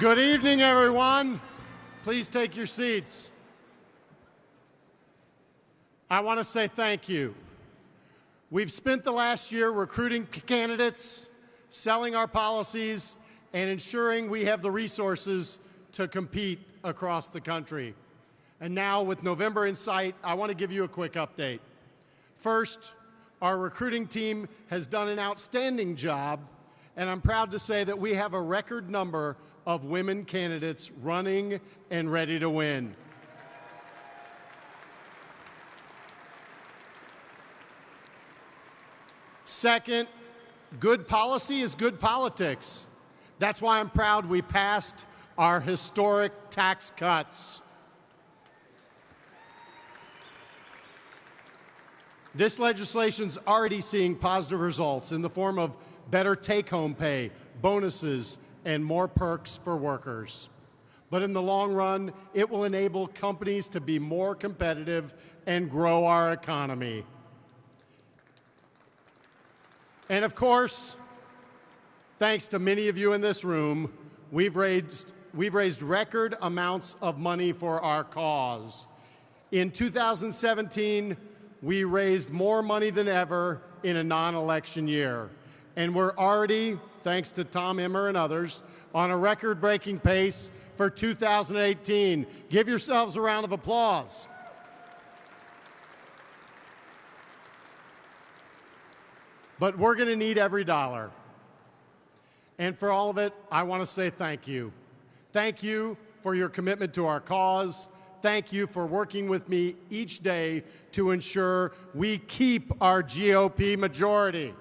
Good evening, everyone. Please take your seats. I want to say thank you. We've spent the last year recruiting candidates, selling our policies, and ensuring we have the resources to compete across the country. And now, with November in sight, I want to give you a quick update. First, our recruiting team has done an outstanding job, and I'm proud to say that we have a record number of women candidates running and ready to win. Second, good policy is good politics. That's why I'm proud we passed our historic tax cuts. This legislation's already seeing positive results in the form of better take-home pay, bonuses, and more perks for workers. But in the long run, it will enable companies to be more competitive and grow our economy. And of course, thanks to many of you in this room, we've raised record amounts of money for our cause. In 2017, we raised more money than ever in a non-election year. And we're already, thanks to Tom Emmer and others, on a record-breaking pace for 2018. Give yourselves a round of applause. But we're going to need every dollar. And for all of it, I want to say thank you. Thank you for your commitment to our cause. Thank you for working with me each day to ensure we keep our GOP majority.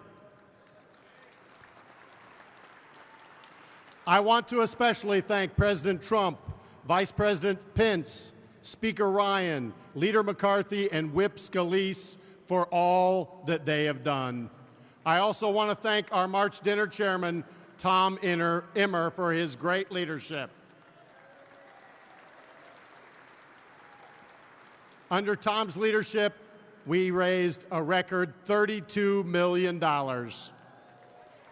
I want to especially thank President Trump, Vice President Pence, Speaker Ryan, Leader McCarthy, and Whip Scalise for all that they have done. I also want to thank our March dinner chairman, Tom Emmer, for his great leadership. Under Tom's leadership, we raised a record $32 million.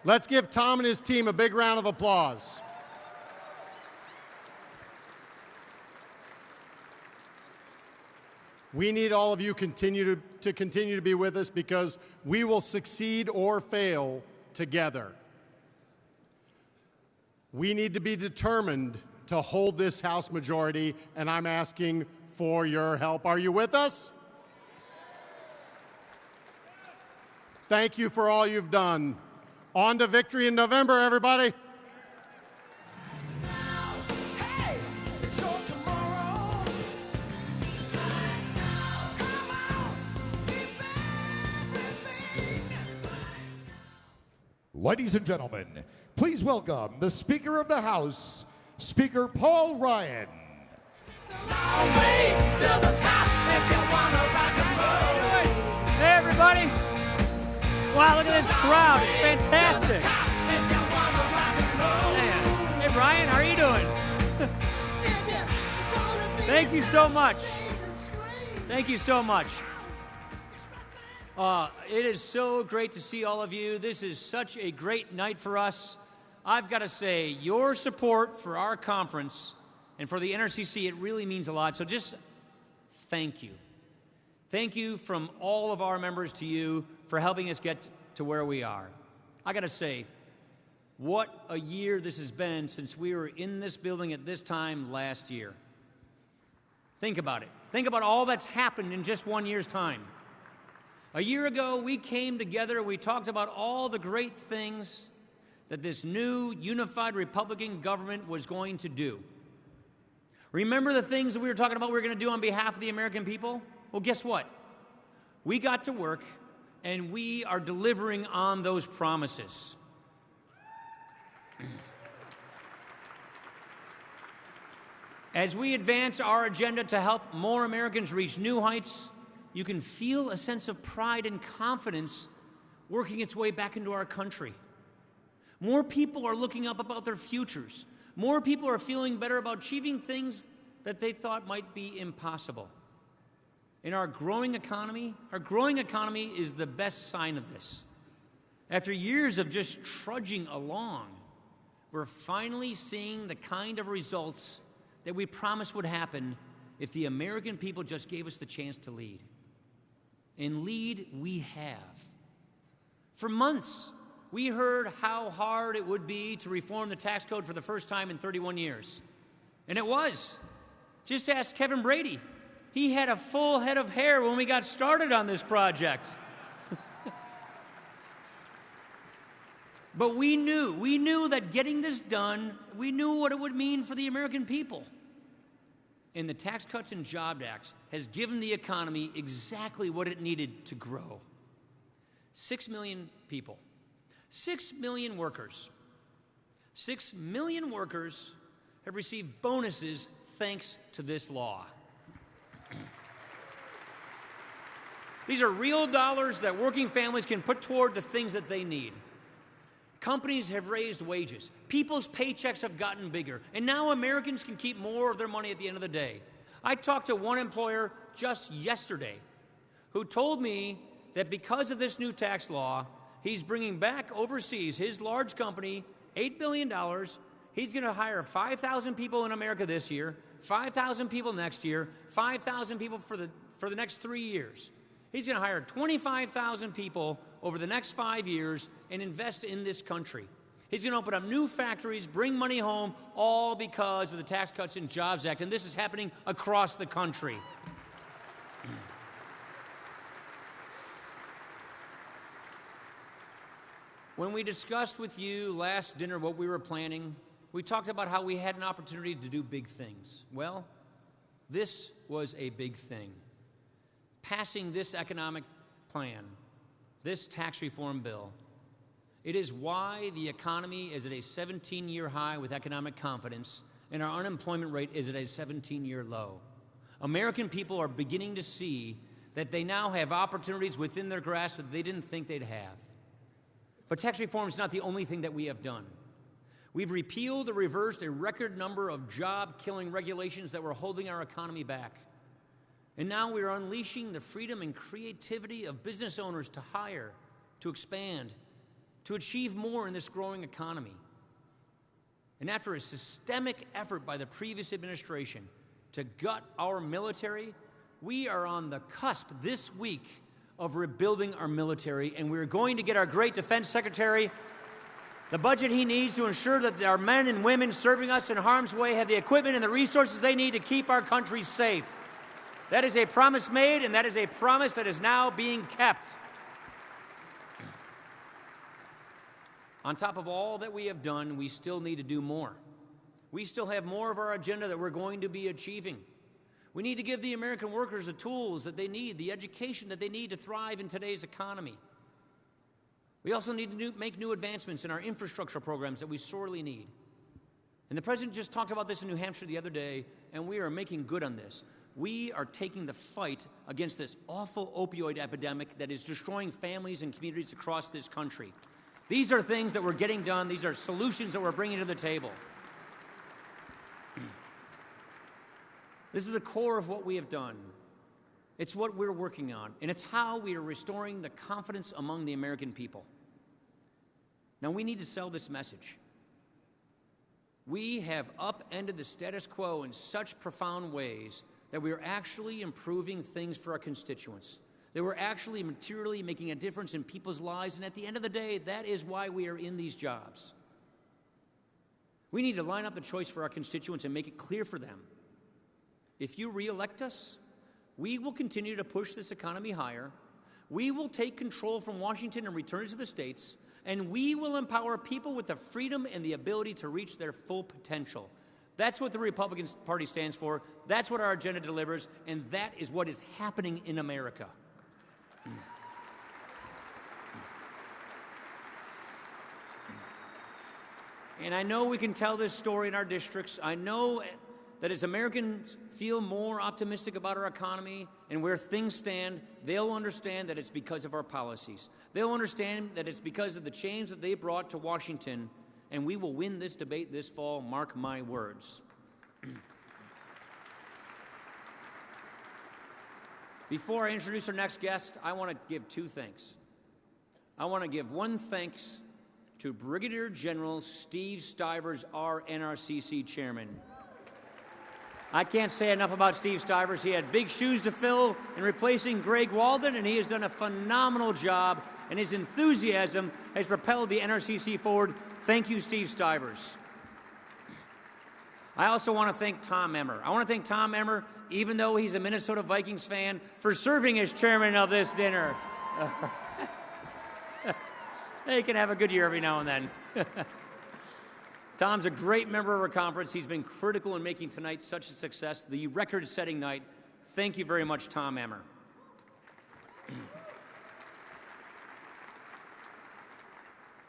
Let's give Tom and his team a big round of applause. We need all of you to continue to be with us because we will succeed or fail together. We need to be determined to hold this House majority, and I'm asking for your help. Are you with us? Thank you for all you've done. On to victory in November, everybody. Ladies and gentlemen, please welcome the Speaker of the House, Speaker Paul Ryan. Hey, everybody. Wow, look at this crowd. It's fantastic. Man. Hey, Brian, how are you doing? Thank you so much. Thank you so much. It is so great to see all of you. This is such a great night for us. I've got to say, your support for our conference and for the NRCC, it really means a lot. So just thank you. Thank you from all of our members to you for helping us get to where we are. I got to say, what a year this has been since we were in this building at this time last year. Think about it. Think about all that's happened in just 1 year's time. A year ago, we came together, we talked about all the great things that this new unified Republican government was going to do. Remember the things that we were talking about we were going to do on behalf of the American people? Well, guess what? We got to work, and we are delivering on those promises. As we advance our agenda to help more Americans reach new heights, you can feel a sense of pride and confidence working its way back into our country. More people are looking up about their futures. More people are feeling better about achieving things that they thought might be impossible. In our growing economy is the best sign of this. After years of just trudging along, We're finally seeing the kind of results that we promised would happen if the American people just gave us the chance to lead. And lead we have. For months, we heard how hard it would be to reform the tax code for the first time in 31 years. And it was. Just ask Kevin Brady. He had a full head of hair when we got started on this project. But we knew that getting this done, we knew what it would mean for the American people. And the Tax Cuts and Jobs Act has given the economy exactly what it needed to grow. 6 million people, 6 million workers. 6 million workers have received bonuses thanks to this law. These are real dollars that working families can put toward the things that they need. Companies have raised wages. People's paychecks have gotten bigger. And now Americans can keep more of their money at the end of the day. I talked to one employer just yesterday who told me that because of this new tax law, he's bringing back overseas his large company, $8 billion. He's going to hire 5,000 people in America this year, 5,000 people next year, 5,000 people for the next 3 years. He's going to hire 25,000 people over the next 5 years and invest in this country. He's going to open up new factories, bring money home, all because of the Tax Cuts and Jobs Act. And this is happening across the country. When we discussed with you last dinner what we were planning, we talked about how we had an opportunity to do big things. Well, this was a big thing. Passing this economic plan, this tax reform bill, it is why the economy is at a 17-year high with economic confidence, and our unemployment rate is at a 17-year low. American people are beginning to see that they now have opportunities within their grasp that they didn't think they'd have. But tax reform is not the only thing that we have done. We've repealed or reversed a record number of job-killing regulations that were holding our economy back. And now we are unleashing the freedom and creativity of business owners to hire, to expand, to achieve more in this growing economy. And after a systemic effort by the previous administration to gut our military, we are on the cusp this week of rebuilding our military, and we're going to get our great defense secretary the budget he needs to ensure that our men and women serving us in harm's way have the equipment and the resources they need to keep our country safe. That is a promise made, and that is a promise that is now being kept. On top of all that we have done, we still need to do more. We still have more of our agenda that we're going to be achieving. We need to give the American workers the tools that they need, the education that they need to thrive in today's economy. We also need to make new advancements in our infrastructure programs that we sorely need. And the President just talked about this in New Hampshire the other day, and we are making good on this. We are taking the fight against this awful opioid epidemic that is destroying families and communities across this country. These are things that we're getting done. These are solutions that we're bringing to the table. This is the core of what we have done. It's what we're working on, and it's how we are restoring the confidence among the American people. Now, we need to sell this message. We have upended the status quo in such profound ways that we are actually improving things for our constituents, that we're actually materially making a difference in people's lives, and at the end of the day, that is why we are in these jobs. We need to line up the choice for our constituents and make it clear for them. If you re-elect us, we will continue to push this economy higher, we will take control from Washington and return it to the states, and we will empower people with the freedom and the ability to reach their full potential. That's what the Republican Party stands for, that's what our agenda delivers, and that is what is happening in America. And I know we can tell this story in our districts. I know that as Americans feel more optimistic about our economy and where things stand, they'll understand that it's because of our policies. They'll understand that it's because of the change that they brought to Washington, and we will win this debate this fall, mark my words. Before I introduce our next guest, I want to give two thanks. I want to give one thanks to Brigadier General Steve Stivers, our NRCC chairman. I can't say enough about Steve Stivers. He had big shoes to fill in replacing Greg Walden, and he has done a phenomenal job, and his enthusiasm has propelled the NRCC forward. Thank you, Steve Stivers. I also want to thank Tom Emmer. I want to thank Tom Emmer, even though he's a Minnesota Vikings fan, for serving as chairman of this dinner. He can have a good year every now and then. Tom's a great member of our conference. He's been critical in making tonight such a success, the record-setting night. Thank you very much, Tom Emmer.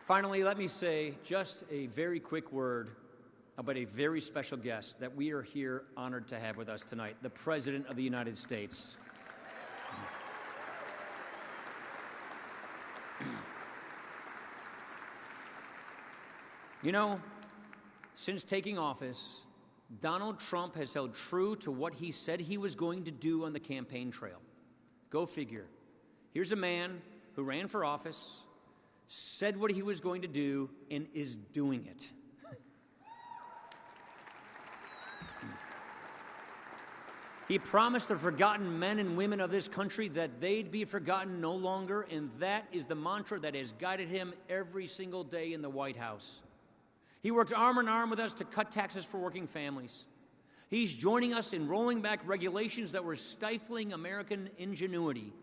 Finally, let me say just a very quick word about a very special guest that we are here honored to have with us tonight, the President of the United States. You know, since taking office, Donald Trump has held true to what he said he was going to do on the campaign trail. Go figure. Here's a man who ran for office, said what he was going to do, and is doing it. He promised the forgotten men and women of this country that they'd be forgotten no longer, and that is the mantra that has guided him every single day in the White House. He worked arm in arm with us to cut taxes for working families. He's joining us in rolling back regulations that were stifling American ingenuity,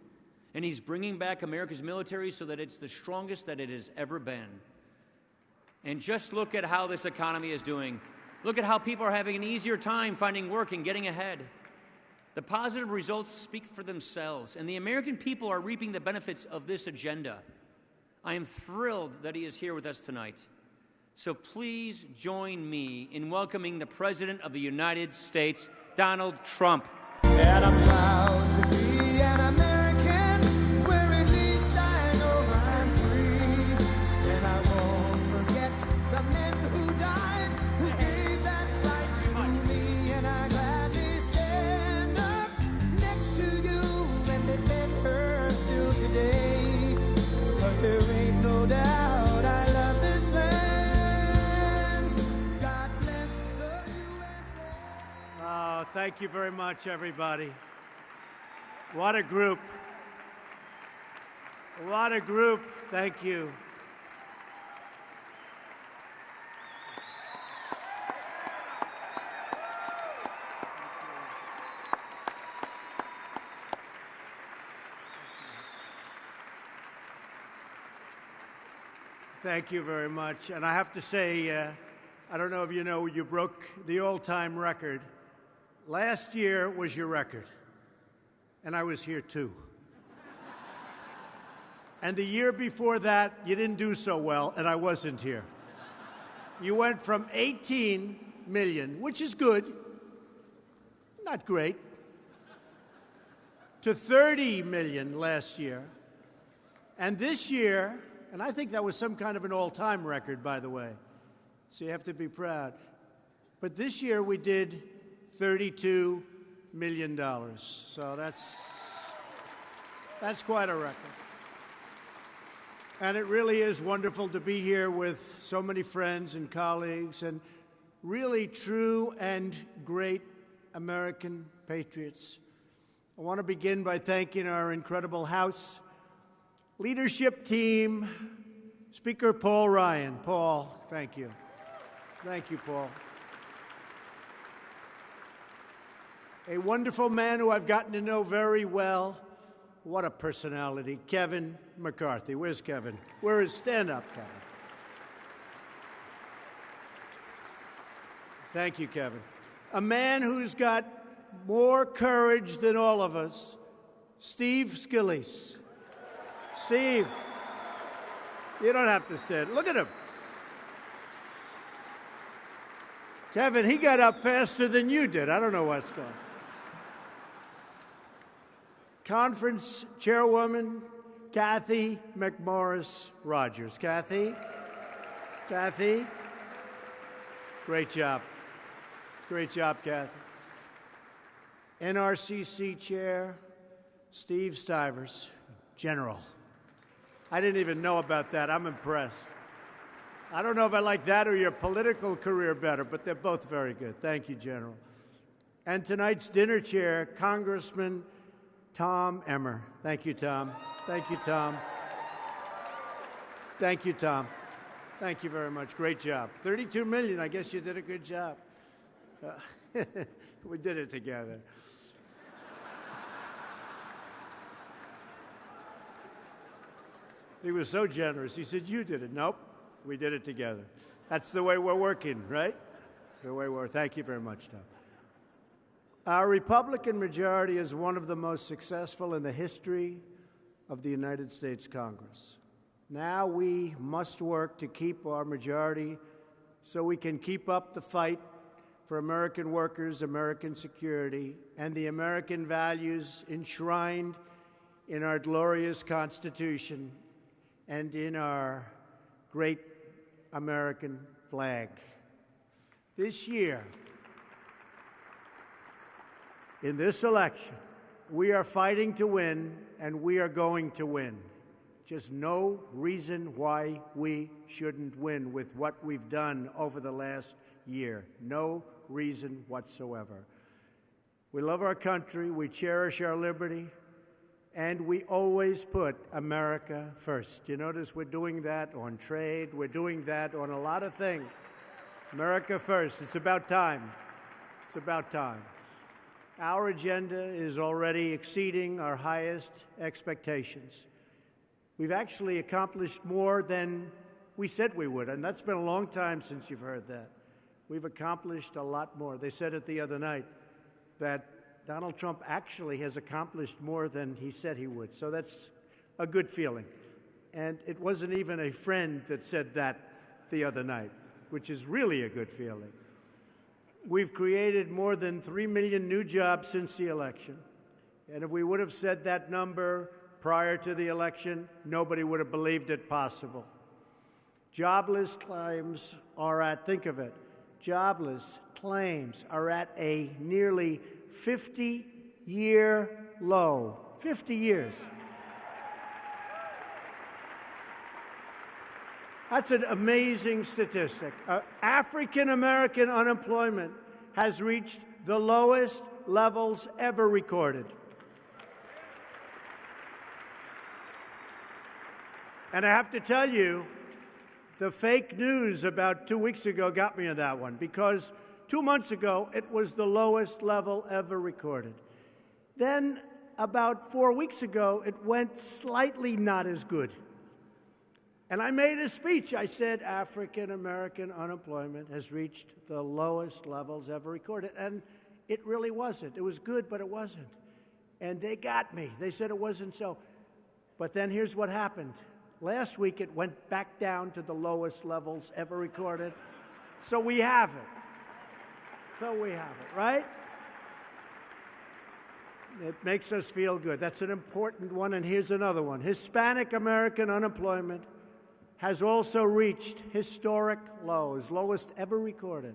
and he's bringing back America's military so that it's the strongest that it has ever been. And just look at how this economy is doing. Look at how people are having an easier time finding work and getting ahead. The positive results speak for themselves, and the American people are reaping the benefits of this agenda. I am thrilled that he is here with us tonight. So please join me in welcoming the President of the United States, Donald Trump. And I'm proud to be an American, where at least I know I'm free. And I won't forget the men who died, who gave that right to me. And I gladly stand up next to you and defend her still today. 'Cause there ain't no doubt I love this land. God bless the USA. Thank you very much, everybody. What a group. What a group. Thank you. Thank you very much. And I have to say, I don't know if you know, you broke the all-time record. Last year was your record, and I was here too. And the year before that, you didn't do so well, and I wasn't here. You went from 18 million, which is good, not great, to 30 million last year. And this year, and I think that was some kind of an all-time record, by the way, so you have to be proud. But this year we did $32 million. So that's quite a record. And it really is wonderful to be here with so many friends and colleagues and really true and great American patriots. I want to begin by thanking our incredible House leadership team, Speaker Paul Ryan. Paul, thank you. Thank you, Paul. A wonderful man who I've gotten to know very well. What a personality, Kevin McCarthy. Where's Kevin? Where is stand up, Kevin? Thank you, Kevin. A man who's got more courage than all of us, Steve Scalise. Steve, you don't have to stand. Look at him. Kevin, he got up faster than you did. I don't know what's going on. Conference Chairwoman Kathy McMorris Rogers. Kathy? Great job. Great job, Kathy. NRCC Chair Steve Stivers, General. I didn't even know about that. I'm impressed. I don't know if I like that or your political career better, but they're both very good. Thank you, General. And tonight's dinner chair, Congressman Tom Emmer. Thank you, Tom. Thank you, Tom. Thank you, Tom. Thank you very much. Great job. 32 million. I guess you did a good job. We did it together. He was so generous. He said, "You did it." Nope. We did it together. That's the way we're working, right? That's the way we're. Thank you very much, Tom. Our Republican majority is one of the most successful in the history of the United States Congress. Now we must work to keep our majority so we can keep up the fight for American workers, American security, and the American values enshrined in our glorious Constitution and in our great American flag. This year, in this election, we are fighting to win, and we are going to win. Just no reason why we shouldn't win with what we've done over the last year. No reason whatsoever. We love our country, we cherish our liberty, and we always put America first. You notice we're doing that on trade, we're doing that on a lot of things. America first. It's about time. It's about time. Our agenda is already exceeding our highest expectations. We've actually accomplished more than we said we would, and that's been a long time since you've heard that. We've accomplished a lot more. They said it the other night that Donald Trump actually has accomplished more than he said he would, so that's a good feeling. And it wasn't even a friend that said that the other night, which is really a good feeling. We've created more than 3 million new jobs since the election, and if we would have said that number prior to the election, nobody would have believed it possible. Jobless claims are at, think of it, jobless claims are at a nearly 50-year low. 50 years. That's an amazing statistic. African American unemployment has reached the lowest levels ever recorded. And I have to tell you, the fake news about 2 weeks ago got me on that one, because 2 months ago, it was the lowest level ever recorded. Then, about 4 weeks ago, it went slightly not as good. And I made a speech. I said, African American unemployment has reached the lowest levels ever recorded. And it really wasn't. It was good, but it wasn't. And they got me. They said it wasn't so. But then here's what happened. Last week, it went back down to the lowest levels ever recorded. So we have it. So we have it, right? It makes us feel good. That's an important one, and here's another one. Hispanic American unemployment has also reached historic lows, lowest ever recorded.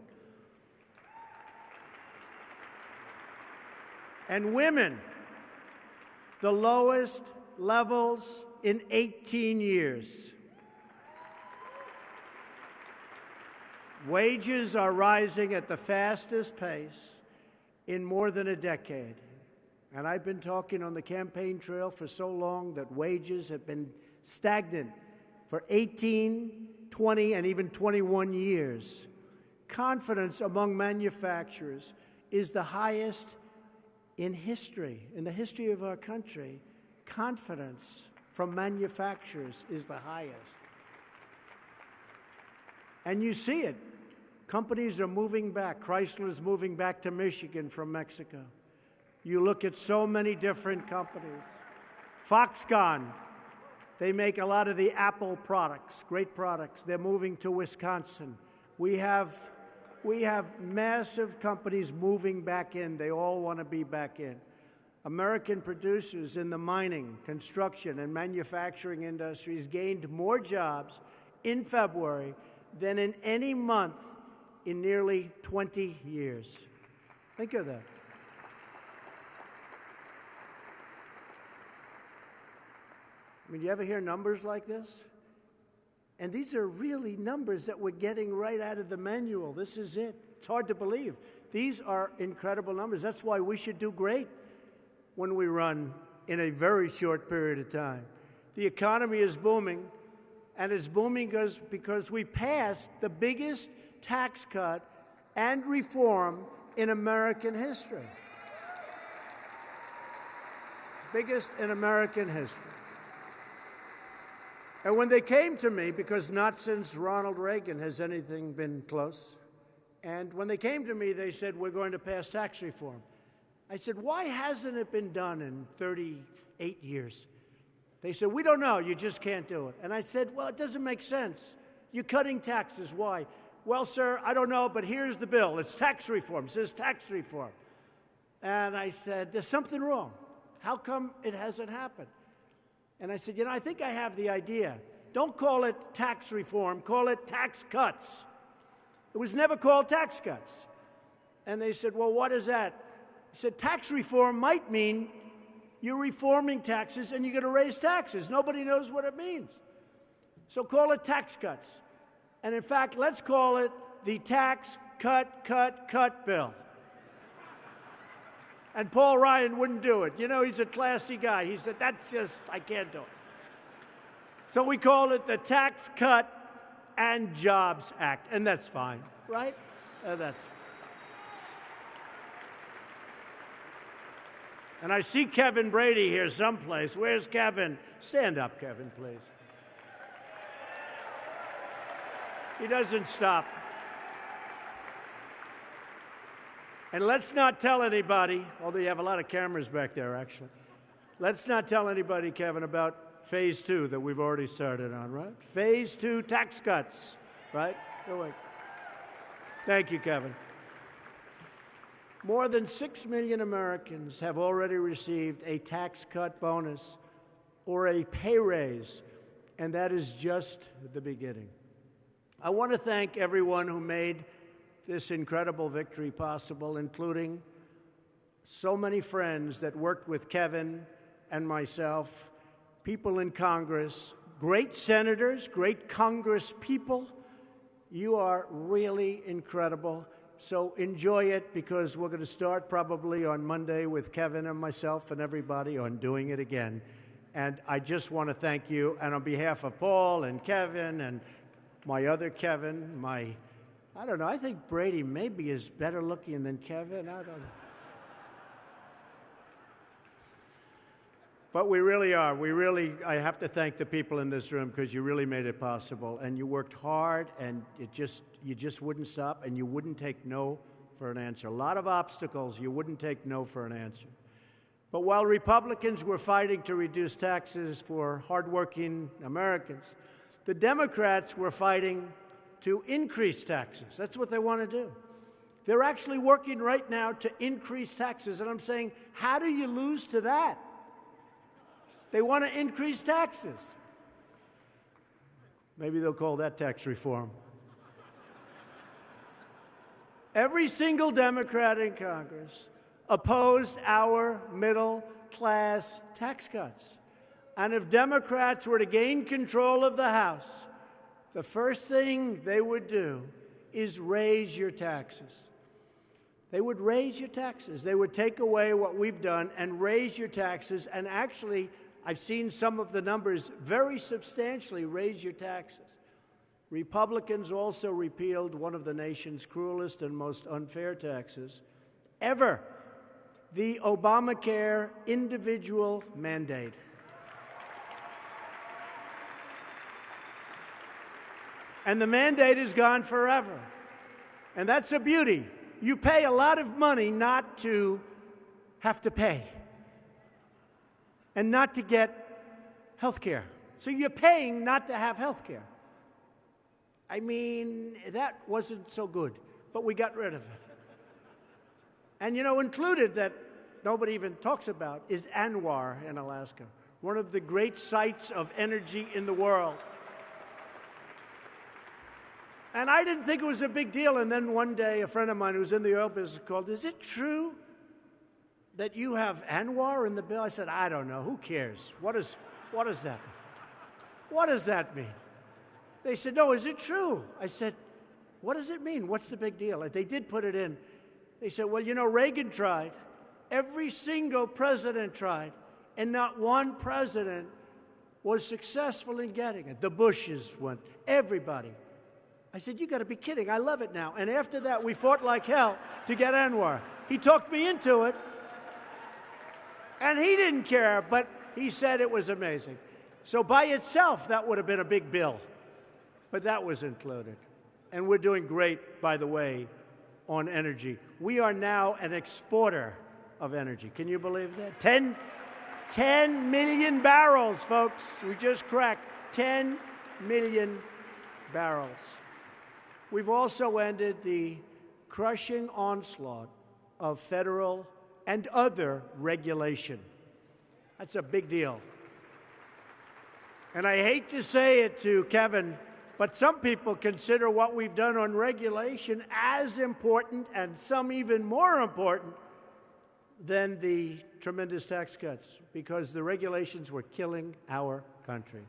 And women, the lowest levels in 18 years. Wages are rising at the fastest pace in more than a decade. And I've been talking on the campaign trail for so long that wages have been stagnant for 18, 20, and even 21 years. Confidence among manufacturers is the highest in history, in the history of our country. Confidence from manufacturers is the highest. And you see it. Companies are moving back. Chrysler is moving back to Michigan from Mexico. You look at so many different companies. Foxconn, they make a lot of the Apple products, great products. They're moving to Wisconsin. We have massive companies moving back in. They all want to be back in. American producers in the mining, construction, and manufacturing industries gained more jobs in February than in any month in nearly 20 years. Think of that. I mean, you ever hear numbers like this? And these are really numbers that we're getting right out of the manual. This is it. It's hard to believe. These are incredible numbers. That's why we should do great when we run in a very short period of time. The economy is booming, and it's booming because we passed the biggest tax cut and reform in American history. Biggest in American history. And when they came to me, because not since Ronald Reagan has anything been close, and when they came to me, they said, we're going to pass tax reform. I said, why hasn't it been done in 38 years? They said, we don't know, you just can't do it. And I said, well, it doesn't make sense. You're cutting taxes, why? Well, sir, I don't know, but here's the bill. It's tax reform, it says tax reform. And I said, there's something wrong. How come it hasn't happened? And I said, I think I have the idea. Don't call it tax reform, call it tax cuts. It was never called tax cuts. And they said, well, what is that? I said, tax reform might mean you're reforming taxes and you're going to raise taxes. Nobody knows what it means. So call it tax cuts. And in fact, let's call it the tax cut bill. And Paul Ryan wouldn't do it. He's a classy guy. He said, I can't do it. So we call it the Tax Cut and Jobs Act. And that's fine, right? And I see Kevin Brady here someplace. Where's Kevin? Stand up, Kevin, please. He doesn't stop. And let's not tell anybody, although you have a lot of cameras back there, actually. Let's not tell anybody, Kevin, about phase 2 that we've already started on, right? Phase 2 tax cuts, right? Go away. Thank you, Kevin. More than 6 million Americans have already received a tax cut bonus or a pay raise, and that is just the beginning. I want to thank everyone who made this incredible victory possible, including so many friends that worked with Kevin and myself, people in Congress, great senators, great Congress people. You are really incredible. So enjoy it, because we're going to start probably on Monday with Kevin and myself and everybody on doing it again. And I just want to thank you. And on behalf of Paul and Kevin and my other Kevin, I don't know, I think Brady maybe is better looking than Kevin. I don't know. But we really are. I have to thank the people in this room, because you really made it possible. And you worked hard, and you just wouldn't stop, and you wouldn't take no for an answer. A lot of obstacles, you wouldn't take no for an answer. But while Republicans were fighting to reduce taxes for hardworking Americans, the Democrats were fighting to increase taxes. That's what they want to do. They're actually working right now to increase taxes. And I'm saying, how do you lose to that? They want to increase taxes. Maybe they'll call that tax reform. Every single Democrat in Congress opposed our middle-class tax cuts. And if Democrats were to gain control of the House, the first thing they would do is raise your taxes. They would raise your taxes. They would take away what we've done and raise your taxes. And actually, I've seen some of the numbers very substantially raise your taxes. Republicans also repealed one of the nation's cruelest and most unfair taxes ever, the Obamacare individual mandate. And the mandate is gone forever. And that's a beauty. You pay a lot of money not to have to pay and not to get health care. So you're paying not to have health care. I mean, that wasn't so good, but we got rid of it. And, included that nobody even talks about is Anwar in Alaska, one of the great sites of energy in the world. And I didn't think it was a big deal. And then one day, a friend of mine who's in the oil business called, is it true that you have Anwar in the bill? I said, I don't know. Who cares? What does that mean? What does that mean? They said, no, is it true? I said, what does it mean? What's the big deal? They did put it in. They said, well, you know, Reagan tried. Every single president tried. And not one president was successful in getting it. The Bushes went, everybody. I said, you got to be kidding. I love it now. And after that, we fought like hell to get Anwar. He talked me into it. And he didn't care, but he said it was amazing. So by itself, that would have been a big bill. But that was included. And we're doing great, by the way, on energy. We are now an exporter of energy. Can you believe that? 10 million barrels, folks. We just cracked 10 million barrels. We've also ended the crushing onslaught of federal and other regulation. That's a big deal. And I hate to say it to Kevin, but some people consider what we've done on regulation as important, and some even more important, than the tremendous tax cuts, because the regulations were killing our country.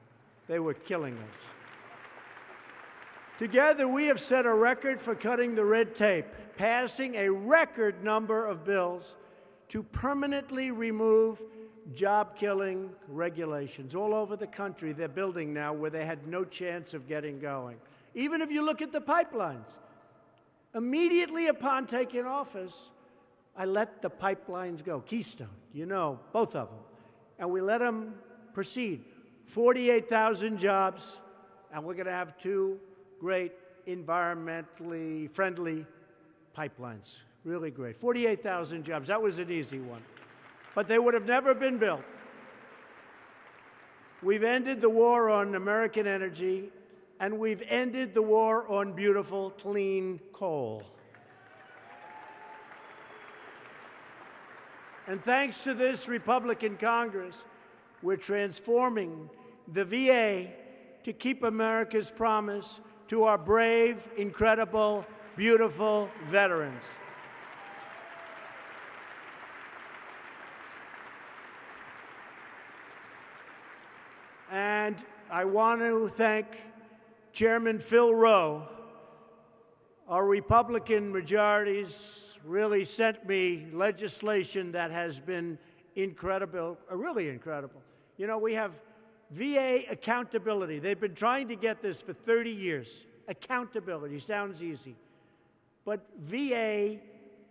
They were killing us. Together, we have set a record for cutting the red tape, passing a record number of bills to permanently remove job-killing regulations. All over the country, they're building now where they had no chance of getting going. Even if you look at the pipelines, immediately upon taking office, I let the pipelines go. Keystone, you know, both of them. And we let them proceed. 48,000 jobs, and we're going to have 2 great environmentally friendly pipelines. Really great. 48,000 jobs. That was an easy one. But they would have never been built. We've ended the war on American energy, and we've ended the war on beautiful, clean coal. And thanks to this Republican Congress, we're transforming the VA to keep America's promise to our brave, incredible, beautiful veterans. And I want to thank Chairman Phil Rowe. Our Republican majorities really sent me legislation that has been incredible, really incredible. You know, we have VA accountability. They've been trying to get this for 30 years. Accountability sounds easy. But VA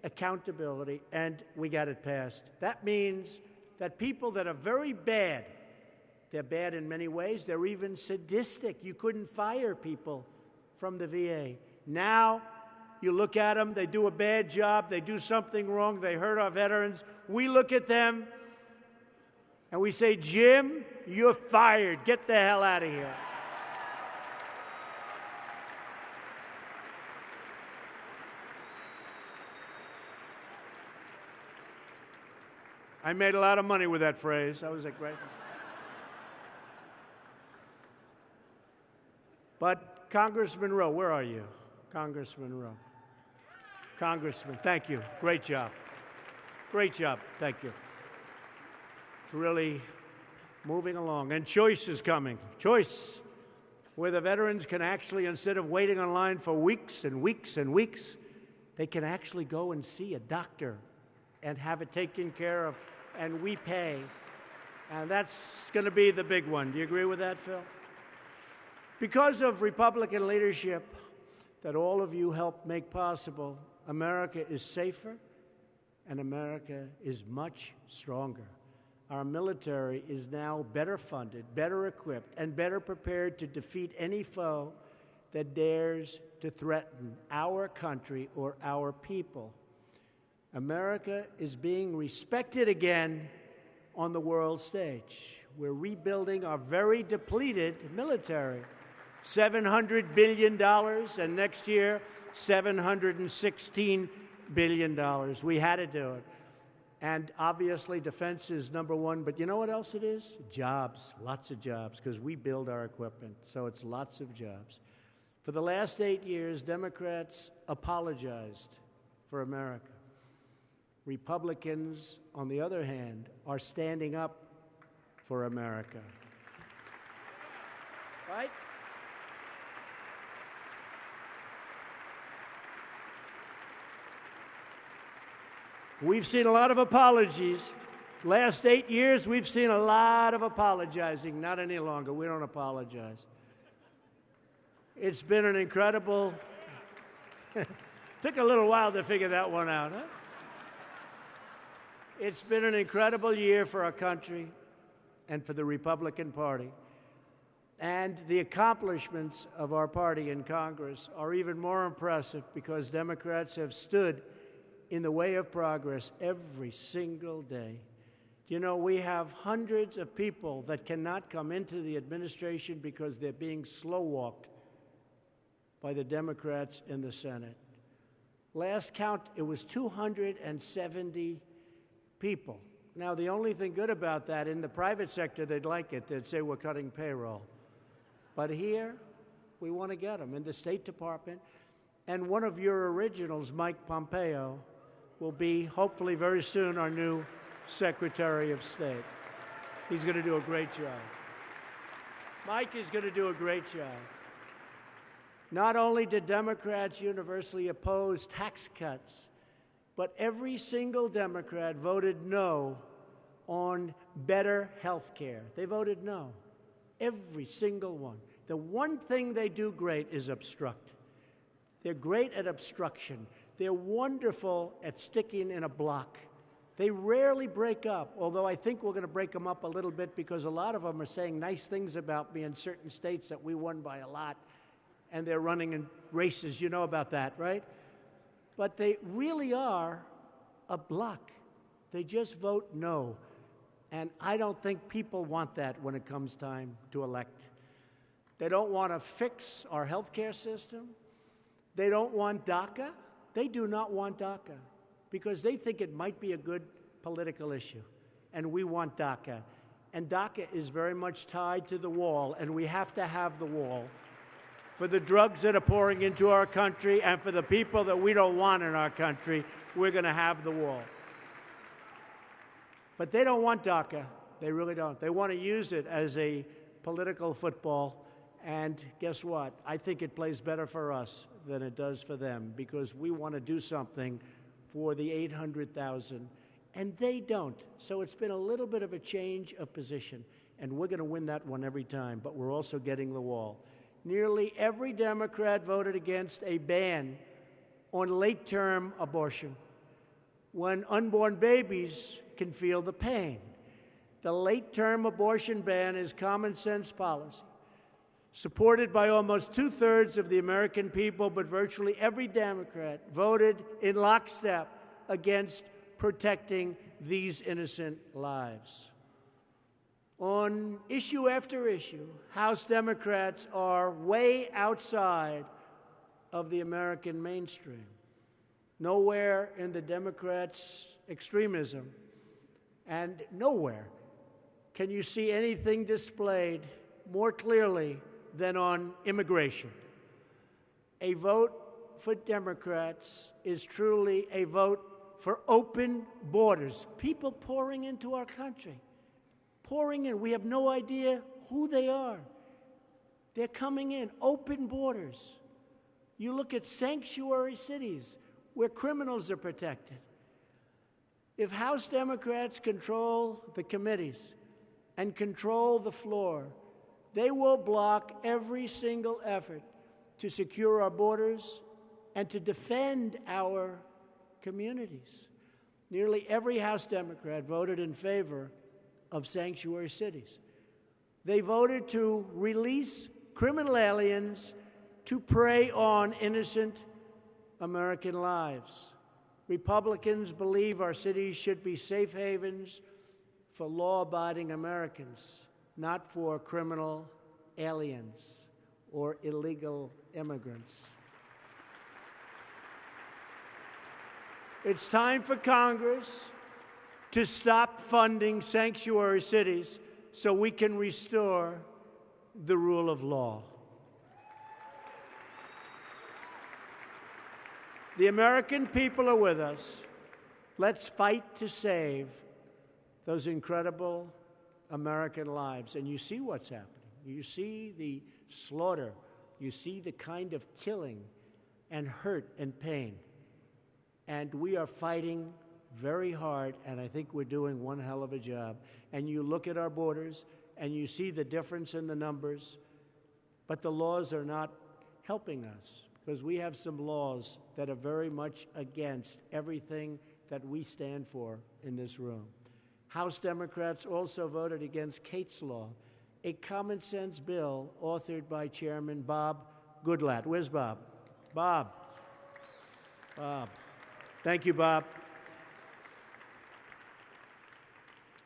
accountability, and we got it passed. That means that people that are very bad, they're bad in many ways, they're even sadistic. You couldn't fire people from the VA. Now, you look at them, they do a bad job, they do something wrong, they hurt our veterans. We look at them and we say, Jim, you're fired. Get the hell out of here. I made a lot of money with that phrase. That was a great one. But Congressman Rowe, where are you? Congressman Rowe. Congressman, thank you. Great job. Great job. Thank you. It's really moving along. And choice is coming. Choice, where the veterans can actually, instead of waiting online for weeks and weeks and weeks, they can actually go and see a doctor and have it taken care of, and we pay. And that's going to be the big one. Do you agree with that, Phil? Because of Republican leadership that all of you helped make possible, America is safer and America is much stronger. Our military is now better funded, better equipped, and better prepared to defeat any foe that dares to threaten our country or our people. America is being respected again on the world stage. We're rebuilding our very depleted military. $700 billion, and next year, $716 billion. We had to do it. And obviously, defense is number one, but you know what else it is? Jobs, lots of jobs, because we build our equipment, so it's lots of jobs. For the last 8 years, Democrats apologized for America. Republicans, on the other hand, are standing up for America. Right? We've seen a lot of apologies. Last 8 years, we've seen a lot of apologizing. Not any longer. We don't apologize. It's been an incredible... Took a little while to figure that one out, huh? It's been an incredible year for our country and for the Republican Party. And the accomplishments of our party in Congress are even more impressive because Democrats have stood in the way of progress every single day. You know, we have hundreds of people that cannot come into the administration because they're being slow-walked by the Democrats in the Senate. Last count, it was 270 people. Now, the only thing good about that, in the private sector, they'd like it. They'd say we're cutting payroll. But here, we want to get them in the State Department. And one of your originals, Mike Pompeo, will be, hopefully very soon, our new Secretary of State. He's going to do a great job. Mike is going to do a great job. Not only did Democrats universally oppose tax cuts, but every single Democrat voted no on better health care. They voted no. Every single one. The one thing they do great is obstruct. They're great at obstruction. They're wonderful at sticking in a block. They rarely break up, although I think we're going to break them up a little bit because a lot of them are saying nice things about me in certain states that we won by a lot, and they're running in races. You know about that, right? But they really are a block. They just vote no. And I don't think people want that when it comes time to elect. They don't want to fix our health care system. They don't want DACA. They do not want DACA because they think it might be a good political issue. And we want DACA. And DACA is very much tied to the wall, and we have to have the wall for the drugs that are pouring into our country and for the people that we don't want in our country. We're going to have the wall. But they don't want DACA. They really don't. They want to use it as a political football. And guess what? I think it plays better for us than it does for them because we want to do something for the 800,000, and they don't. So it's been a little bit of a change of position, and we're going to win that one every time, but we're also getting the wall. Nearly every Democrat voted against a ban on late-term abortion when unborn babies can feel the pain. The late-term abortion ban is common sense policy, supported by almost two-thirds of the American people, but virtually every Democrat voted in lockstep against protecting these innocent lives. On issue after issue, House Democrats are way outside of the American mainstream. Nowhere in the Democrats' extremism, and nowhere can you see anything displayed more clearly than on immigration. A vote for Democrats is truly a vote for open borders. People pouring into our country. Pouring in. We have no idea who they are. They're coming in. Open borders. You look at sanctuary cities where criminals are protected. If House Democrats control the committees and control the floor, they will block every single effort to secure our borders and to defend our communities. Nearly every House Democrat voted in favor of sanctuary cities. They voted to release criminal aliens to prey on innocent American lives. Republicans believe our cities should be safe havens for law-abiding Americans, not for criminal aliens or illegal immigrants. It's time for Congress to stop funding sanctuary cities so we can restore the rule of law. The American people are with us. Let's fight to save those incredible American lives. And you see what's happening. You see the slaughter. You see the kind of killing and hurt and pain. And we are fighting very hard, and I think we're doing one hell of a job. And you look at our borders, and you see the difference in the numbers, but the laws are not helping us, because we have some laws that are very much against everything that we stand for in this room. House Democrats also voted against Kate's Law, a common-sense bill authored by Chairman Bob Goodlatte. Where's Bob? Bob. Bob. Thank you, Bob.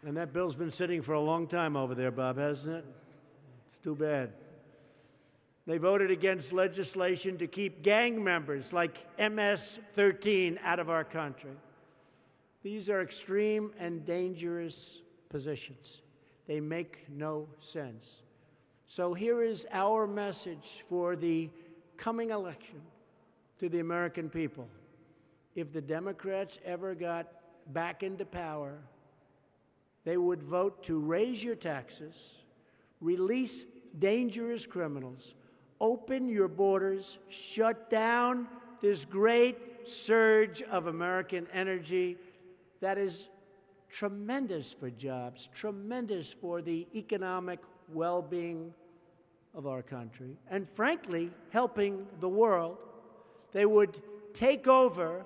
And that bill's been sitting for a long time over there, Bob, hasn't it? It's too bad. They voted against legislation to keep gang members like MS-13 out of our country. These are extreme and dangerous positions. They make no sense. So here is our message for the coming election to the American people. If the Democrats ever got back into power, they would vote to raise your taxes, release dangerous criminals, open your borders, shut down this great surge of American energy that is tremendous for jobs, tremendous for the economic well-being of our country, and frankly, helping the world. They would take over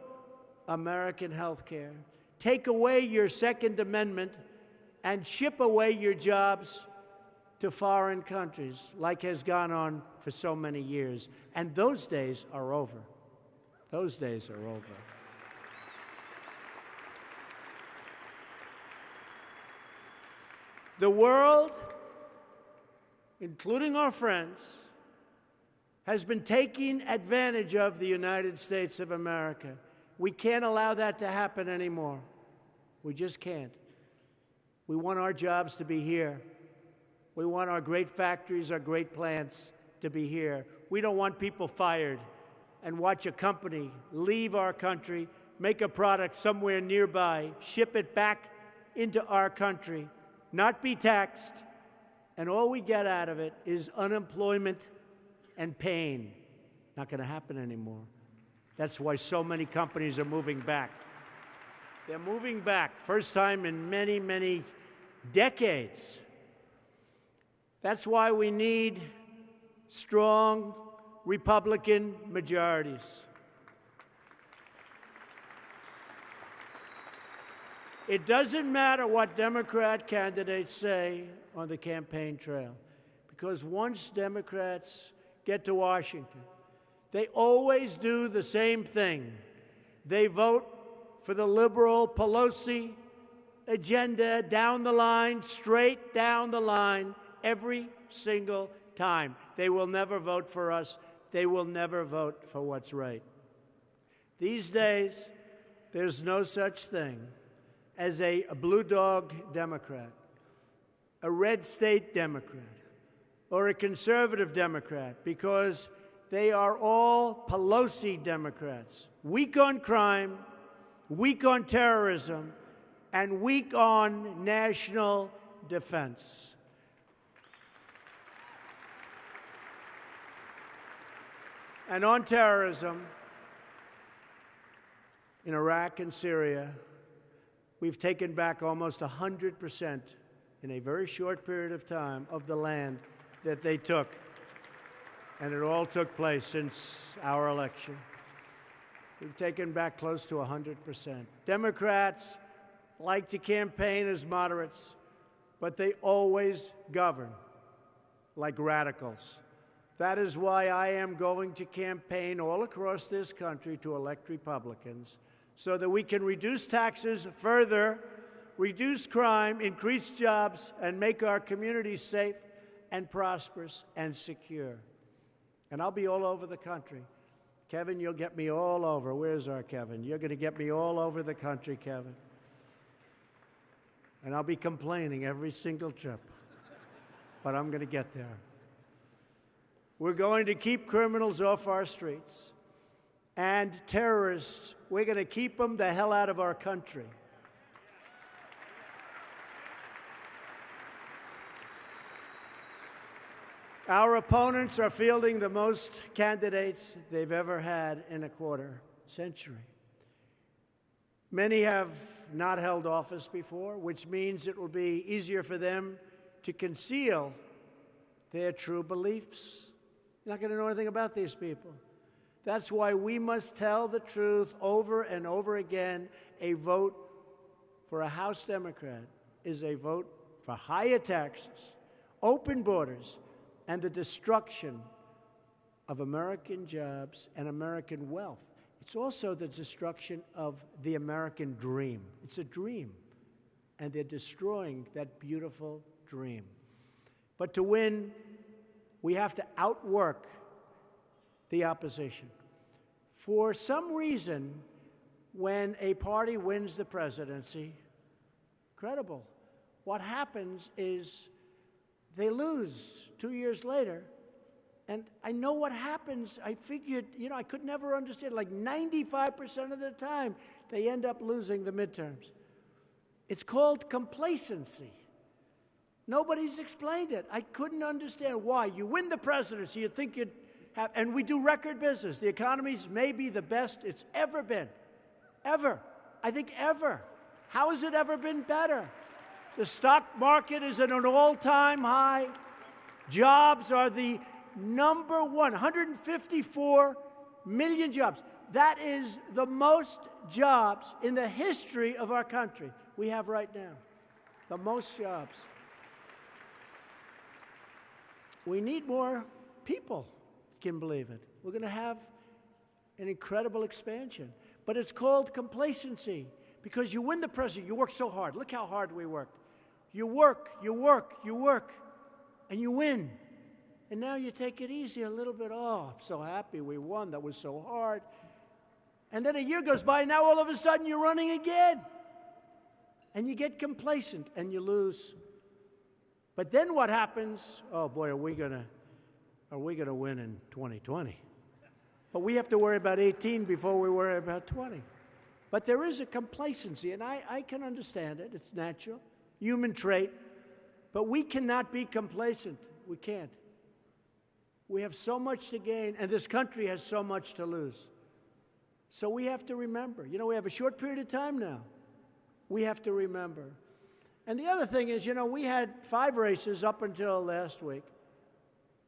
American health care, take away your Second Amendment, and ship away your jobs to foreign countries, like has gone on for so many years. And those days are over. Those days are over. The world, including our friends, has been taking advantage of the United States of America. We can't allow that to happen anymore. We just can't. We want our jobs to be here. We want our great factories, our great plants to be here. We don't want people fired and watch a company leave our country, make a product somewhere nearby, ship it back into our country, not be taxed, and all we get out of it is unemployment and pain. Not going to happen anymore. That's why so many companies are moving back. They're moving back, first time in many, many decades. That's why we need strong Republican majorities. It doesn't matter what Democrat candidates say on the campaign trail, because once Democrats get to Washington, they always do the same thing. They vote for the liberal Pelosi agenda down the line, straight down the line, every single time. They will never vote for us. They will never vote for what's right. These days, there's no such thing as a blue dog Democrat, a red state Democrat, or a conservative Democrat, because they are all Pelosi Democrats, weak on crime, weak on terrorism, and weak on national defense. And on terrorism, in Iraq and Syria, we've taken back almost 100% in a very short period of time of the land that they took. And it all took place since our election. We've taken back close to 100%. Democrats like to campaign as moderates, but they always govern like radicals. That is why I am going to campaign all across this country to elect Republicans, so that we can reduce taxes further, reduce crime, increase jobs, and make our communities safe and prosperous and secure. And I'll be all over the country. Kevin, you'll get me all over. Where's our Kevin? You're going to get me all over the country, Kevin. And I'll be complaining every single trip. But I'm going to get there. We're going to keep criminals off our streets. And terrorists, we're going to keep them the hell out of our country. Our opponents are fielding the most candidates they've ever had in a quarter century. Many have not held office before, which means it will be easier for them to conceal their true beliefs. You're not going to know anything about these people. That's why we must tell the truth over and over again. A vote for a House Democrat is a vote for higher taxes, open borders, and the destruction of American jobs and American wealth. It's also the destruction of the American dream. It's a dream, and they're destroying that beautiful dream. But to win, we have to outwork the opposition. For some reason, when a party wins the presidency, incredible, what happens is they lose 2 years later. And I know what happens. I figured, I could never understand. Like 95% of the time, they end up losing the midterms. It's called complacency. Nobody's explained it. I couldn't understand why. You win the presidency, you think you'd have, and we do record business. The economy's maybe the best it's ever been. Ever. I think ever. How has it ever been better? The stock market is at an all-time high. Jobs are the number one, 154 million jobs. That is the most jobs in the history of our country we have right now. The most jobs. We need more people, if you can believe it. We're going to have an incredible expansion. But it's called complacency because you win the presidency. You work so hard. Look how hard we worked. You work, and you win. And now you take it easy a little bit. Oh, I'm so happy we won. That was so hard. And then a year goes by, and now all of a sudden you're running again. And you get complacent, and you lose. But then what happens? Oh, boy, are we gonna win in 2020? But we have to worry about 18 before we worry about 20. But there is a complacency, and I can understand it. It's natural, human trait. But we cannot be complacent. We can't. We have so much to gain, and this country has so much to lose. So we have to remember. We have a short period of time now. We have to remember. And the other thing is, we had 5 races up until last week.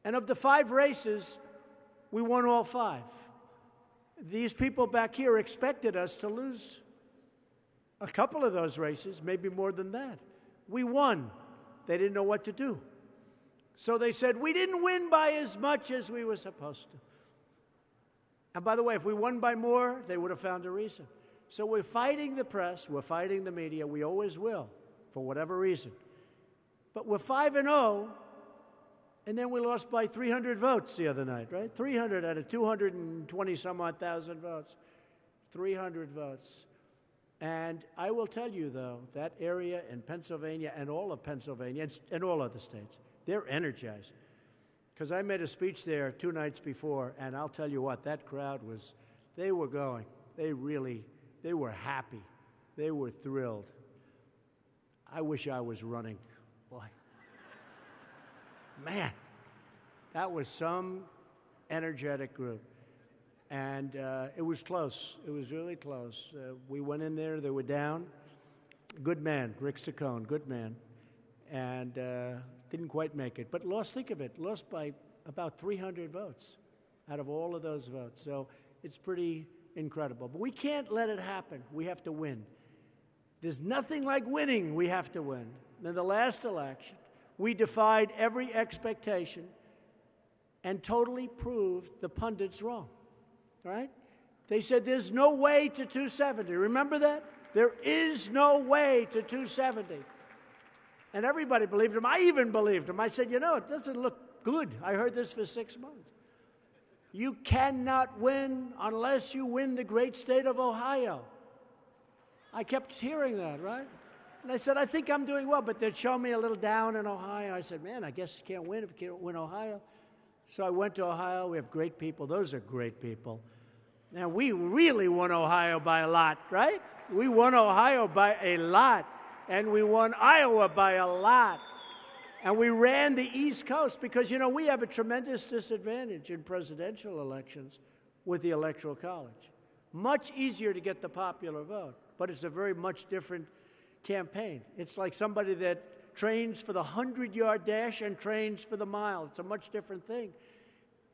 And of the 5 races, we won all 5. These people back here expected us to lose a couple of those races, maybe more than that. We won. They didn't know what to do. So they said, we didn't win by as much as we were supposed to. And by the way, if we won by more, they would have found a reason. So we're fighting the press, we're fighting the media, we always will, for whatever reason. But we're 5-0, and then we lost by 300 votes the other night, right? 300 out of 220-some-odd thousand votes. 300 votes. And I will tell you, though, that area in Pennsylvania and all of Pennsylvania and all other states, they're energized. Because I made a speech there 2 nights before, and I'll tell you what, that crowd they were going. They were happy. They were thrilled. I wish I was running. Boy. Man, that was some energetic group. And it was close. It was really close. We went in there. They were down. Good man, Rick Saccone, good man. And didn't quite make it. But think of it, lost by about 300 votes out of all of those votes. So it's pretty incredible. But we can't let it happen. We have to win. There's nothing like winning. We have to win. In the last election, we defied every expectation and totally proved the pundits wrong. Right? They said there's no way to 270. Remember that? There is no way to 270. And everybody believed him. I even believed him. I said, it doesn't look good. I heard this for 6 months. You cannot win unless you win the great state of Ohio. I kept hearing that, right? And I said, I think I'm doing well, but they'd show me a little down in Ohio. I said, man, I guess you can't win if you can't win Ohio. So I went to Ohio. We have great people. Those are great people. Now, we really won Ohio by a lot, right? We won Ohio by a lot. And we won Iowa by a lot. And we ran the East Coast because, we have a tremendous disadvantage in presidential elections with the Electoral College. Much easier to get the popular vote. but it's a very much different campaign. It's like somebody that trains for the 100-yard dash and trains for the mile. It's a much different thing.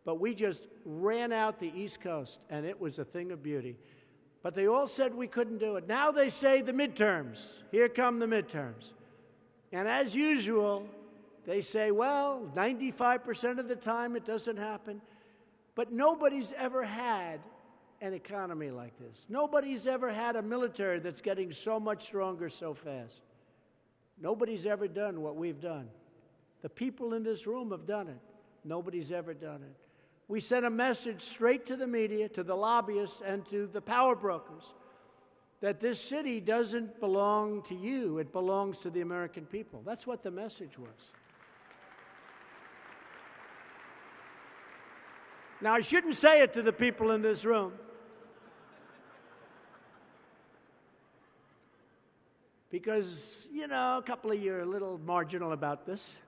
But we just ran out the East Coast, and it was a thing of beauty. But they all said we couldn't do it. Now they say the midterms. Here come the midterms. And as usual, they say, well, 95% of the time it doesn't happen. But nobody's ever had an economy like this. Nobody's ever had a military that's getting so much stronger so fast. Nobody's ever done what we've done. The people in this room have done it. Nobody's ever done it. We sent a message straight to the media, to the lobbyists, and to the power brokers that this city doesn't belong to you. It belongs to the American people. That's what the message was. Now, I shouldn't say it to the people in this room, because, you know, a couple of you are a little marginal about this.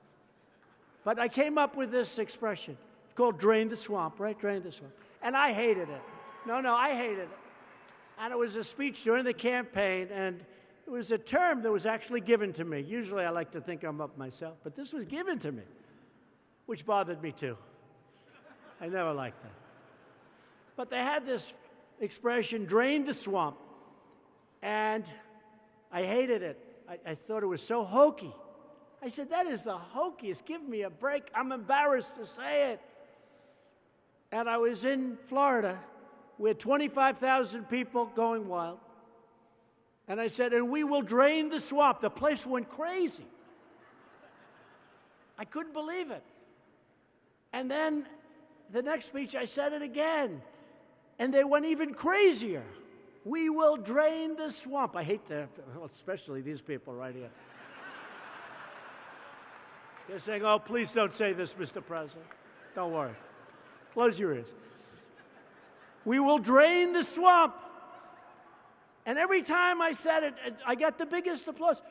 But I came up with this expression. It's called drain the swamp, right? Drain the swamp. And I hated it. No, I hated it. And it was a speech during the campaign, and it was a term that was actually given to me. Usually I like to think I'm up myself, but this was given to me, which bothered me too. I never liked that. But they had this expression, drain the swamp, and I hated it. I thought it was so hokey. I said, that is the hokiest. Give me a break. I'm embarrassed to say it. And I was in Florida with 25,000 people going wild. And I said, and we will drain the swamp. The place went crazy. I couldn't believe it. And then the next speech, I said it again. And they went even crazier. We will drain the swamp. I hate that, especially these people right here. They're saying, oh, please don't say this, Mr. President. Don't worry. Close your ears. We will drain the swamp. And every time I said it, I got the biggest applause.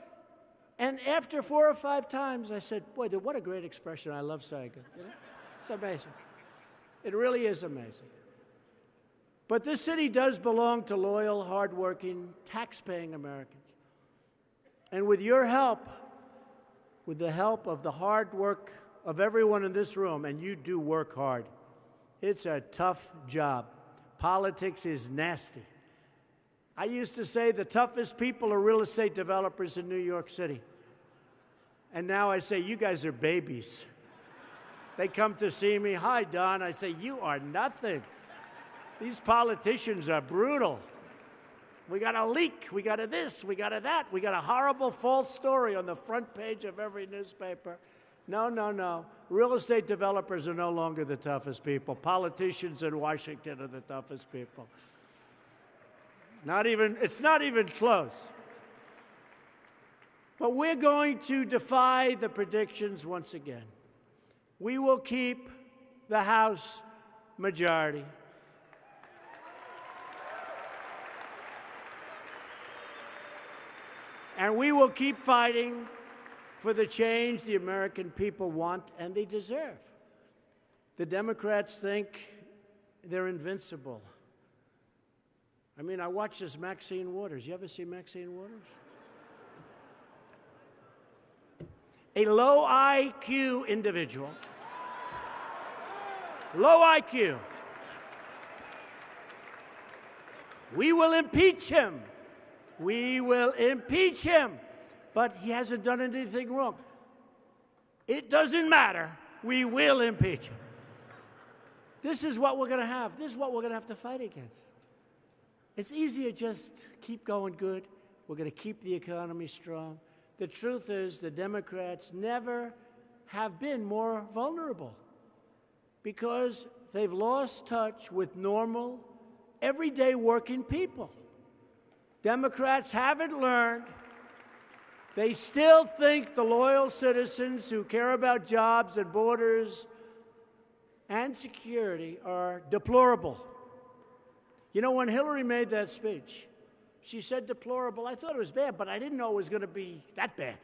And after 4 or 5 times, I said, boy, what a great expression. I love saying it. You know? It's amazing. It really is amazing. But this city does belong to loyal, hardworking, tax-paying Americans. And with your help, with the help of the hard work of everyone in this room, and you do work hard, it's a tough job. Politics is nasty. I used to say the toughest people are real estate developers in New York City. And now I say, you guys are babies. They come to see me. Hi, Don. I say, you are nothing. These politicians are brutal. We got a leak. We got a this. We got a that. We got a horrible false story on the front page of every newspaper. No. Real estate developers are no longer the toughest people. Politicians in Washington are the toughest people. It's not even close. But we're going to defy the predictions once again. We will keep the House majority. And we will keep fighting for the change the American people want and they deserve. The Democrats think they're invincible. I mean, I watched this Maxine Waters. You ever see Maxine Waters? A low IQ individual. Low IQ. We will impeach him. We will impeach him. But he hasn't done anything wrong. It doesn't matter. We will impeach him. This is what we're going to have. This is what we're going to have to fight against. It's easier just keep going good. We're going to keep the economy strong. The truth is the Democrats never have been more vulnerable because they've lost touch with normal, everyday working people. Democrats haven't learned. They still think the loyal citizens who care about jobs and borders and security are deplorable. You know, when Hillary made that speech, she said deplorable. I thought it was bad, but I didn't know it was going to be that bad.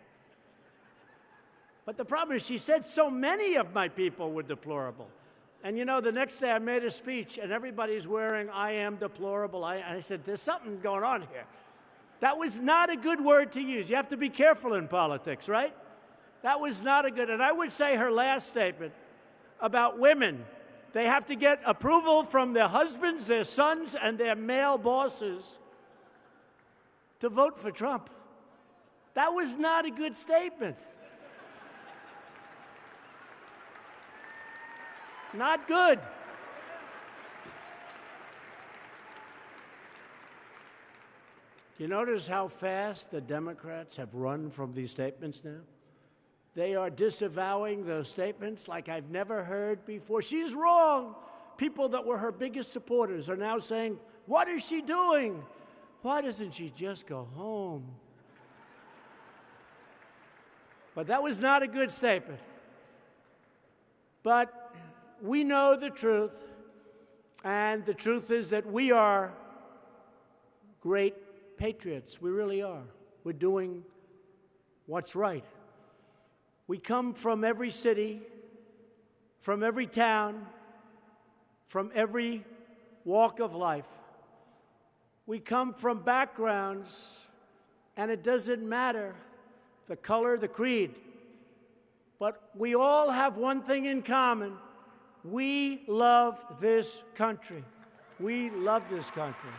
But the problem is she said so many of my people were deplorable. And you know, the next day I made a speech, and everybody's wearing I am deplorable. I said, there's something going on here. That was not a good word to use. You have to be careful in politics, right? That was not a good, and I would say her last statement about women, they have to get approval from their husbands, their sons, and their male bosses to vote for Trump. That was not a good statement. Not good. You notice how fast the Democrats have run from these statements now? They are disavowing those statements like I've never heard before. She's wrong. People that were her biggest supporters are now saying, what is she doing? Why doesn't she just go home? But that was not a good statement. But we know the truth, and the truth is that we are great patriots. We really are. We're doing what's right. We come from every city, from every town, from every walk of life. We come from backgrounds, and it doesn't matter the color, the creed, but we all have one thing in common. We love this country. We love this country.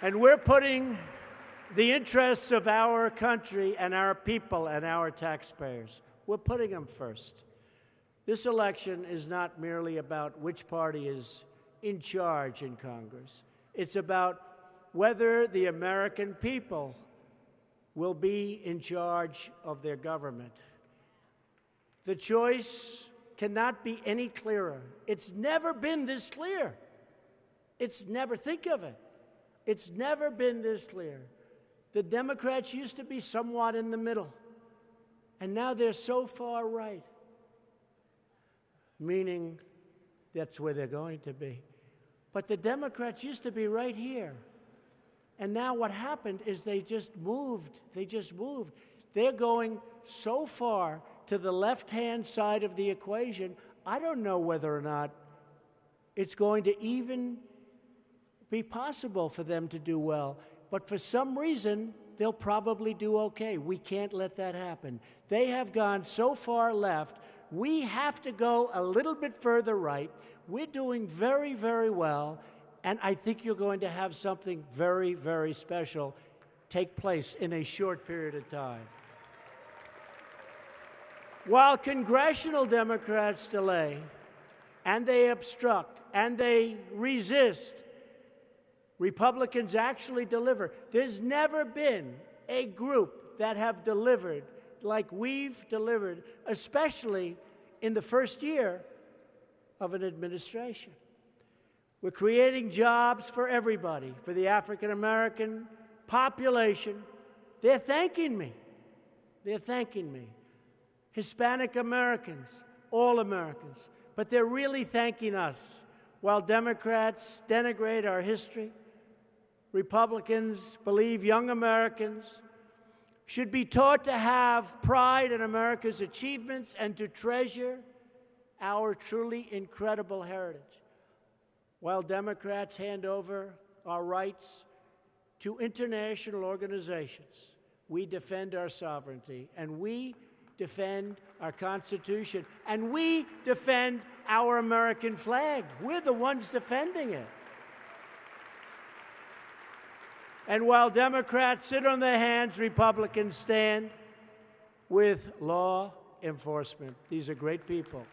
And we're putting the interests of our country and our people and our taxpayers, we're putting them first. This election is not merely about which party is in charge in Congress. It's about whether the American people will be in charge of their government. The choice cannot be any clearer. It's never been this clear. It's never, think of it. It's never been this clear. The Democrats used to be somewhat in the middle, and now they're so far right, meaning that's where they're going to be. But the Democrats used to be right here, and now what happened is they just moved. They're going so far to the left-hand side of the equation, I don't know whether or not it's going to even be possible for them to do well. But for some reason, they'll probably do okay. We can't let that happen. They have gone so far left. We have to go a little bit further right. We're doing very, very well, and I think you're going to have something very, very special take place in a short period of time. While congressional Democrats delay, and they obstruct, and they resist, Republicans actually deliver. There's never been a group that have delivered like we've delivered, especially in the first year of an administration. We're creating jobs for everybody, for the African American population. They're thanking me. They're thanking me. Hispanic Americans, all Americans. But they're really thanking us. While Democrats denigrate our history, Republicans believe young Americans should be taught to have pride in America's achievements and to treasure our truly incredible heritage. While Democrats hand over our rights to international organizations, we defend our sovereignty, and we defend our Constitution, and we defend our American flag. We're the ones defending it. And while Democrats sit on their hands, Republicans stand with law enforcement. These are great people.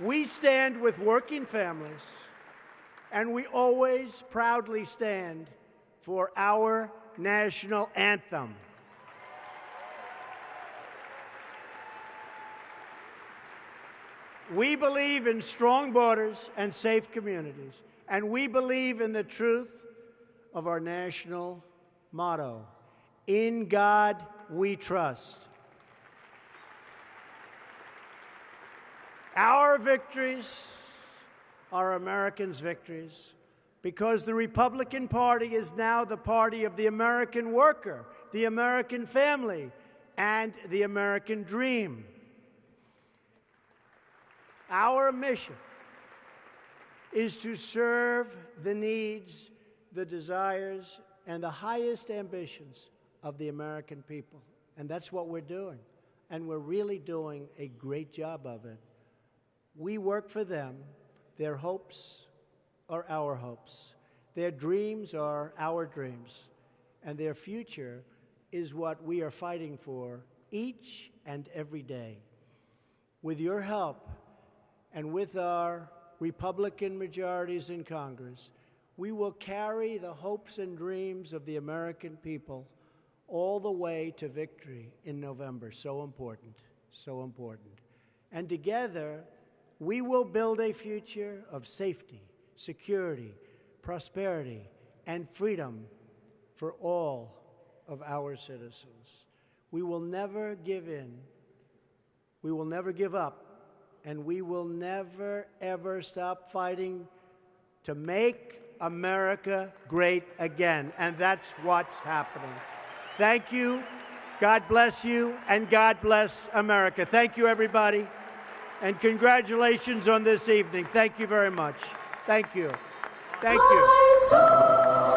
We stand with working families, and we always proudly stand for our national anthem. We believe in strong borders and safe communities, and we believe in the truth of our national motto, "In God we trust." Our victories are Americans' victories because the Republican Party is now the party of the American worker, the American family, and the American dream. Our mission is to serve the needs, the desires, and the highest ambitions of the American people. And that's what we're doing. And we're really doing a great job of it. We work for them. Their hopes are our hopes. Their dreams are our dreams. And their future is what we are fighting for each and every day. With your help and with our Republican majorities in Congress, we will carry the hopes and dreams of the American people all the way to victory in November. So important, so important. And together, we will build a future of safety, security, prosperity, and freedom for all of our citizens. We will never give in. We will never give up. And we will never, ever stop fighting to make America great again. And that's what's happening. Thank you. God bless you. And God bless America. Thank you, everybody. And congratulations on this evening. Thank you very much. Thank you. Thank you.